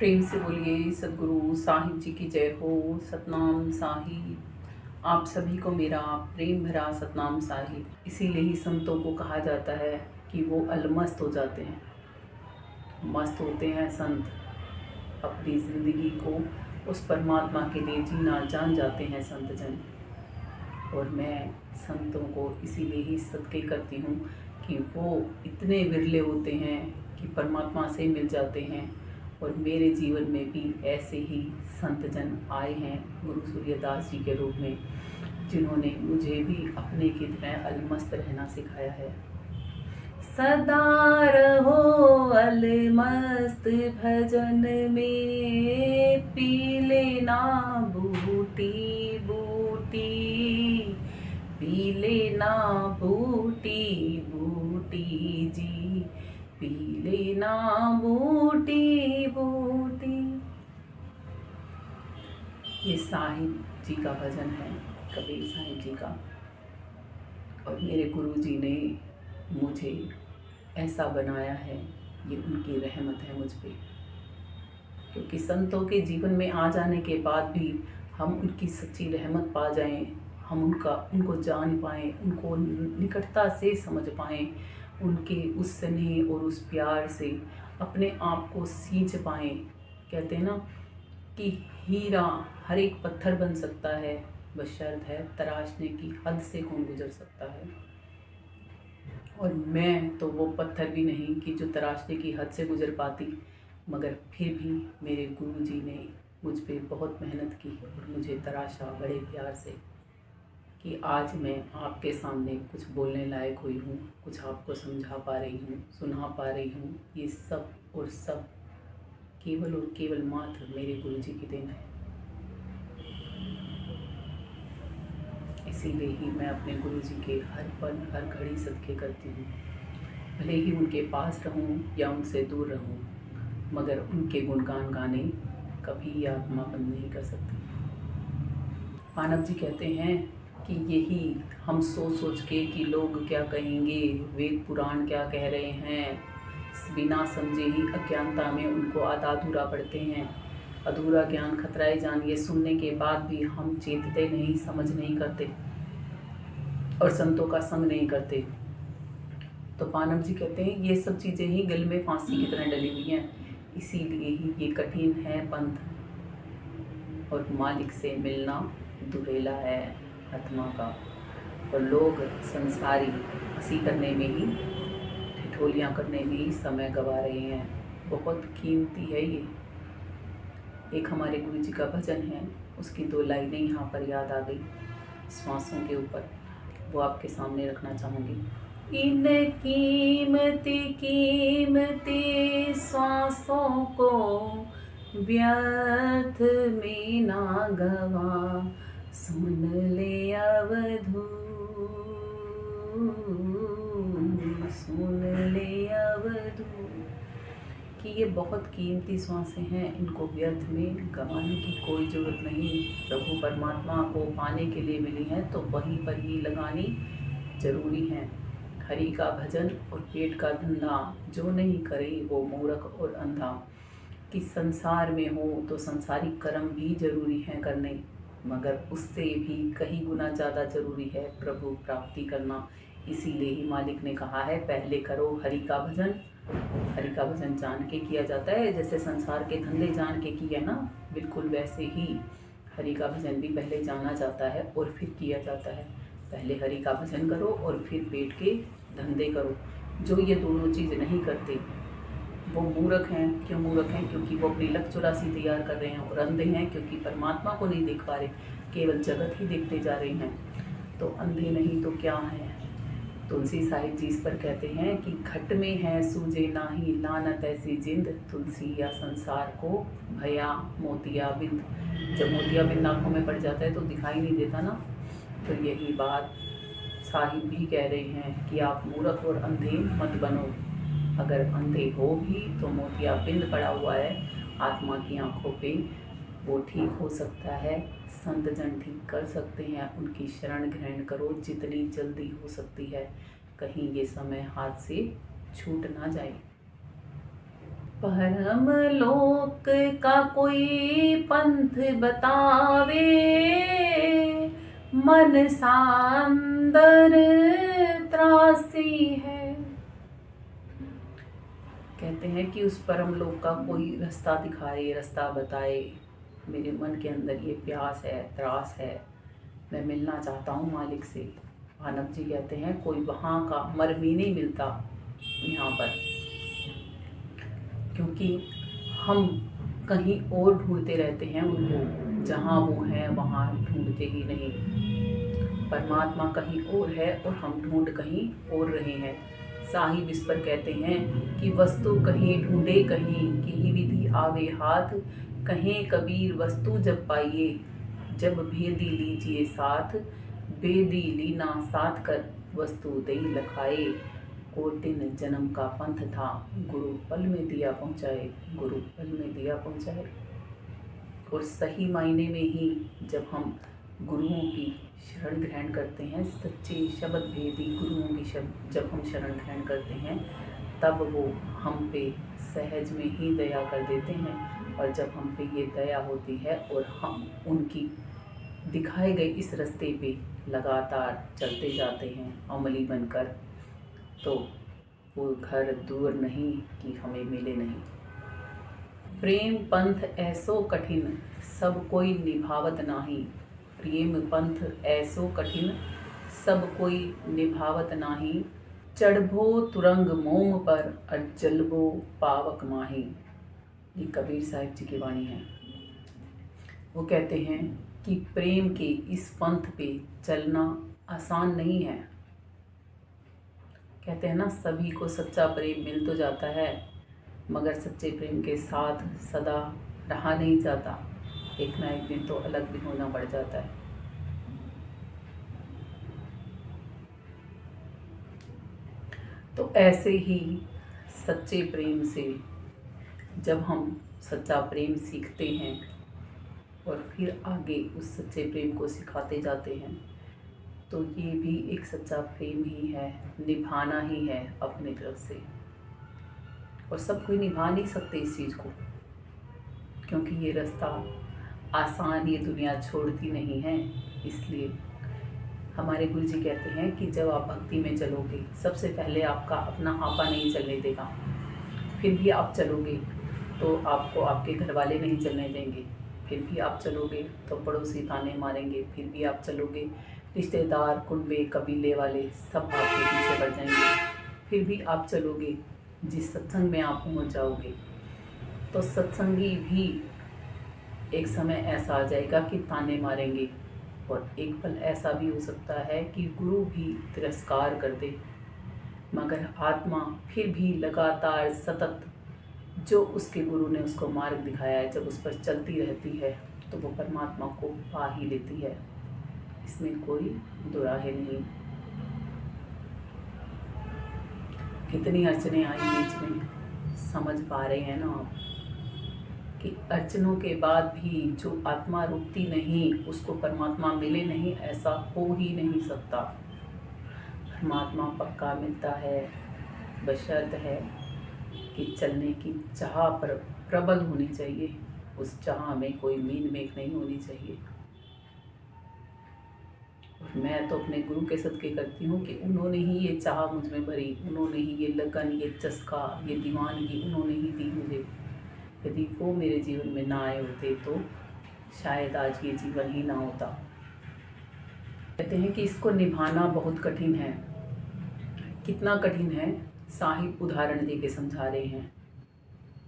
प्रेम से बोलिए सदगुरु साहिब जी की जय हो। सतनाम साहिब। आप सभी को मेरा प्रेम भरा सतनाम साहिब। इसीलिए ही संतों को कहा जाता है कि वो अलमस्त हो जाते हैं, मस्त होते हैं संत। अपनी ज़िंदगी को उस परमात्मा के लिए जीना जान जाते हैं संत जन। और मैं संतों को इसीलिए ही सदके करती हूँ कि वो इतने विरले होते हैं कि परमात्मा से मिल जाते हैं। और मेरे जीवन में भी ऐसे ही संत जन आए हैं गुरु सूर्यदास जी के रूप में, जिन्होंने मुझे भी अपने की तरह अलमस्त रहना सिखाया है। सदा रहो अलमस्त भजन में, पी लेना बूटी बूटी, पी लेना बूटी बूटी जी, पी लेना बूटी बूटी। ये साहिब जी का भजन है, कबीर साहिब जी का। और मेरे गुरु जी ने मुझे ऐसा बनाया है, ये उनकी रहमत है मुझ पे। क्योंकि संतों के जीवन में आ जाने के बाद भी हम उनकी सच्ची रहमत पा जाएं, हम उनको जान पाएं, उनको निकटता से समझ पाएं, उनके उस स्नेह और उस प्यार से अपने आप को सींच पाएं। कहते हैं ना कि हीरा हर एक पत्थर बन सकता है, बशर्त है तराशने की हद से कौन गुजर सकता है। और मैं तो वो पत्थर भी नहीं कि जो तराशने की हद से गुजर पाती, मगर फिर भी मेरे गुरु जी ने मुझ पे बहुत मेहनत की और मुझे तराशा बड़े प्यार से कि आज मैं आपके सामने कुछ बोलने लायक हुई हूँ, कुछ आपको समझा पा रही हूँ, सुना पा रही हूँ। ये सब और सब केवल और केवल मात्र मेरे गुरु जी की देन है। इसीलिए ही मैं अपने गुरु जी के हर पल हर घड़ी सदके करती हूँ। भले ही उनके पास रहूं या उनसे दूर रहूं, मगर उनके गुणगान गाने कभी आत्मा बंद नहीं कर सकती। मानव जी कहते हैं कि यही हम सोच सोच के कि लोग क्या कहेंगे, वेद पुराण क्या कह रहे हैं, बिना समझे ही अज्ञानता में उनको आधा अधूरा पढ़ते हैं। अधूरा ज्ञान खतराए जान, ये सुनने के बाद भी हम चेतते नहीं, समझ नहीं करते और संतों का संग नहीं करते। तो मानव जी कहते हैं ये सब चीज़ें ही गल में फांसी की तरह डली हुई हैं। इसीलिए ही ये कठिन है पंथ, और मालिक से मिलना दुरेला है आत्मा का। और लोग संसारी हंसी करने में ही, ठिठोलियाँ करने में ही समय गवा रहे हैं। बहुत कीमती है ये। एक हमारे गुरु जी का भजन है, उसकी 2 लाइनें यहाँ पर याद आ गई श्वासों के ऊपर, वो आपके सामने रखना चाहूँगी। इन कीमती कीमती श्वासों को व्यर्थ में ना गवा, सुन ले अवधू, सुन ले अवधू। कि ये बहुत कीमती श्वासें हैं, इनको व्यर्थ में गंवाने की कोई ज़रूरत नहीं। प्रभु परमात्मा को पाने के लिए मिली हैं तो वहीं पर ही लगानी जरूरी है। हरि का भजन और पेट का धंधा, जो नहीं करे वो मूर्ख और अंधा। कि संसार में हो तो संसारिक कर्म भी जरूरी हैं करने, मगर उससे भी कहीं गुना ज़्यादा जरूरी है प्रभु प्राप्ति करना। इसीलिए ही मालिक ने कहा है पहले करो हरि का भजन। हरि का भजन जान के किया जाता है, जैसे संसार के धंधे जान के किया ना, बिल्कुल वैसे ही हरि का भजन भी पहले जाना जाता है और फिर किया जाता है। पहले हरि का भजन करो और फिर पेट के धंधे करो। जो ये दोनों चीज़ नहीं करते वो मूर्ख हैं। क्यों मूर्ख हैं? क्योंकि वो अपनी लक चौरासी तैयार कर रहे हैं। और अंधे हैं क्योंकि परमात्मा को नहीं देख पा रहे, केवल जगत ही देखते जा रहे हैं। तो अंधे नहीं तो क्या हैं? तुलसी साहिब जी इस पर कहते हैं कि घट में है सूझे नाही, लानत ऐसी जिंद, तुलसी या संसार को भया मोतिया बिंद। जब मोतिया बिंद आँखों में पड़ जाता है तो दिखाई नहीं देता ना। तो यही बात साहिब भी कह रहे हैं कि आप मूर्ख और अंधे मत बनो। अगर अंधे हो भी तो मोतिया बिंद पड़ा हुआ है आत्मा की आंखों पे, वो ठीक हो सकता है। संत जन ठीक कर सकते हैं। उनकी शरण ग्रहण करो जितनी जल्दी हो सकती है, कहीं ये समय हाथ से छूट ना जाए। परम लोक का कोई पंथ बतावे, मन सांदर त्रासी है। कहते हैं कि उस परम लोक का कोई रास्ता दिखाए, रास्ता बताए। मेरे मन के अंदर ये प्यास है, त्रास है, मैं मिलना चाहता हूँ मालिक से। मानव जी कहते हैं कोई वहाँ का मर्म ही नहीं मिलता यहाँ पर, क्योंकि हम कहीं और ढूंढते रहते हैं उनको, जहाँ वो हैं वहाँ ढूंढते ही नहीं। परमात्मा कहीं और है और हम ढूंढ कहीं और रहे हैं। साहिब इस पर कहते हैं कि वस्तु कहीं ढूंढे कहीं, की विधि आवे हाथ। कहें कबीर वस्तु जब पाइए, जब भेदी लीजिए साथ। बेदी लीना साथ कर, वस्तु दई लखाए। कोटिन जन्म का पंथ था, गुरु पल में दिया पहुँचाए, गुरु पल में दिया पहुँचाए। और सही मायने में ही जब हम गुरुओं की शरण ग्रहण करते हैं, सच्चे शब्द भेदी गुरुओं की जब हम शरण ग्रहण करते हैं, तब वो हम पे सहज में ही दया कर देते हैं। और जब हम पे ये दया होती है और हम उनकी दिखाए गए इस रास्ते पे लगातार चलते जाते हैं अमली बनकर, तो वो घर दूर नहीं कि हमें मिले नहीं। प्रेम पंथ ऐसो कठिन, सब कोई निभावत नाही। प्रेम पंथ ऐसो कठिन, सब कोई निभावत नाही। चढ़बो तुरंग मोम पर, और जलबो पावक माही। ये कबीर साहिब जी की वाणी है। वो कहते हैं कि प्रेम के इस पंथ पे चलना आसान नहीं है। कहते हैं ना, सभी को सच्चा प्रेम मिल तो जाता है, मगर सच्चे प्रेम के साथ सदा रहा नहीं जाता। एक ना एक दिन तो अलग भी होना पड़ जाता है। तो ऐसे ही सच्चे प्रेम से जब हम सच्चा प्रेम सीखते हैं और फिर आगे उस सच्चे प्रेम को सिखाते जाते हैं, तो ये भी एक सच्चा प्रेम ही है, निभाना ही है अपनी तरफ से। और सब कोई निभा नहीं सकते इस चीज़ को, क्योंकि ये रास्ता आसान ये दुनिया छोड़ती नहीं है। इसलिए हमारे गुरु जी कहते हैं कि जब आप भक्ति में चलोगे, सबसे पहले आपका अपना आपा नहीं चलने देगा। फिर भी आप चलोगे तो आपको आपके घर वाले नहीं चलने देंगे। फिर भी आप चलोगे तो पड़ोसी ताने मारेंगे। फिर भी आप चलोगे, रिश्तेदार, कुनबे, कबीले वाले सब आपके पीछे पड़ जाएंगे। फिर भी आप चलोगे, जिस सत्संग में आप पहुंच जाओगे, तो सत्संगी भी एक समय ऐसा आ जाएगा कि ताने मारेंगे। और एक पल ऐसा भी हो सकता है कि गुरु भी तिरस्कार कर दे, मगर आत्मा फिर भी लगातार सतत जो उसके गुरु ने उसको मार्ग दिखाया है, जब उस पर चलती रहती है, तो वो परमात्मा को पा ही लेती है। इसमें कोई दुराहे नहीं। कितनी अड़चने आई बीच में, समझ पा रहे हैं ना आप कि अड़चनों के बाद भी जो आत्मा रुकती नहीं, उसको परमात्मा मिले नहीं, ऐसा हो ही नहीं सकता। परमात्मा पक्का मिलता है, बशर्त है कि चलने की चाह पर प्रबल होनी चाहिए। उस चाह में कोई मीन मेख नहीं होनी चाहिए। और मैं तो अपने गुरु के सदके करती हूँ कि उन्होंने ही ये चाह मुझ में भरी, उन्होंने ही ये लगन, ये चस्का, ये दीवानगी उन्होंने ही दी मुझे। यदि वो मेरे जीवन में ना आए होते तो शायद आज ये जीवन ही ना होता। कहते हैं कि इसको निभाना बहुत कठिन है। कितना कठिन है, साहिब उदाहरण दे के समझा रहे हैं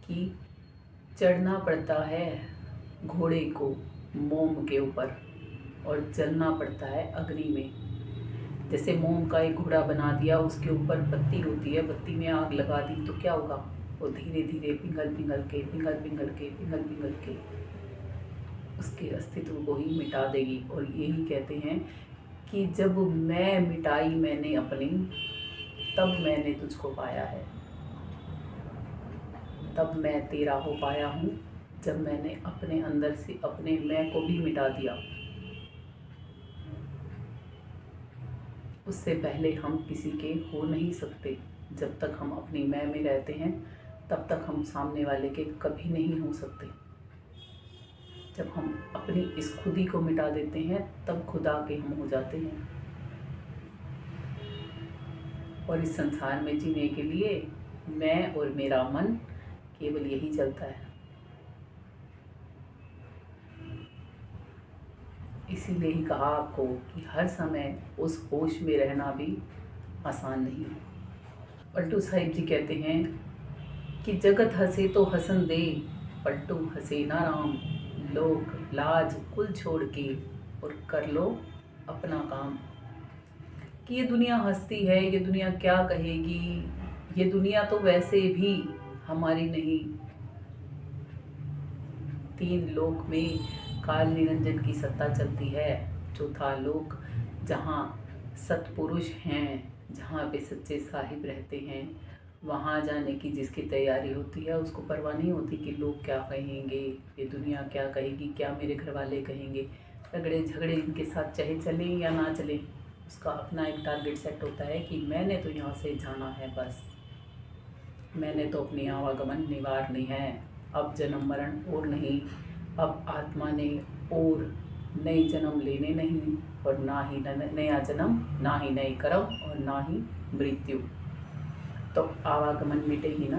कि चढ़ना पड़ता है घोड़े को मोम के ऊपर और जलना पड़ता है अग्नि में। जैसे मोम का एक घोड़ा बना दिया, उसके ऊपर बत्ती होती है, बत्ती में आग लगा दी तो क्या होगा, वो धीरे धीरे पिघल पिघल के उसके अस्तित्व को ही मिटा देगी। और यही कहते हैं कि जब मैं मिटाई मैंने अपनी, तब मैंने तुझको पाया है। तब मैं तेरा हो पाया हूँ, जब मैंने अपने अंदर से अपने मैं को भी मिटा दिया। उससे पहले हम किसी के हो नहीं सकते। जब तक हम अपनी मैं में रहते हैं, तब तक हम सामने वाले के कभी नहीं हो सकते। जब हम अपनी इस खुदी को मिटा देते हैं तब खुदा के हम हो जाते हैं। और इस संसार में जीने के लिए मैं और मेरा मन केवल यही चलता है। इसीलिए ही कहा आपको कि हर समय उस होश में रहना भी आसान नहीं। पलटू साहिब जी कहते हैं कि जगत हंसे तो हसन दे, पलटू हंसे ना राम। लोग लाज कुल छोड़ के और कर लो अपना काम। कि ये दुनिया हंसती है, ये दुनिया क्या कहेगी, ये दुनिया तो वैसे भी हमारी नहीं। तीन लोक में काल निरंजन की सत्ता चलती है। चौथा लोक जहाँ सत्पुरुष हैं, जहाँ पे सच्चे साहिब रहते हैं, वहाँ जाने की जिसकी तैयारी होती है उसको परवाह नहीं होती कि लोग क्या कहेंगे, ये दुनिया क्या कहेगी, क्या मेरे घर वाले कहेंगे। झगड़े झगड़े इनके साथ चाहे चले या ना चले, उसका अपना एक टारगेट सेट होता है कि मैंने तो यहाँ से जाना है, बस मैंने तो अपनी आवागमन निवारनी है। अब जन्म मरण और नहीं, अब आत्मा ने और नए जन्म लेने नहीं, और ना ही नया जन्म, ना ही नए कर्म और ना ही मृत्यु। तो आवागमन मिटेगी ना।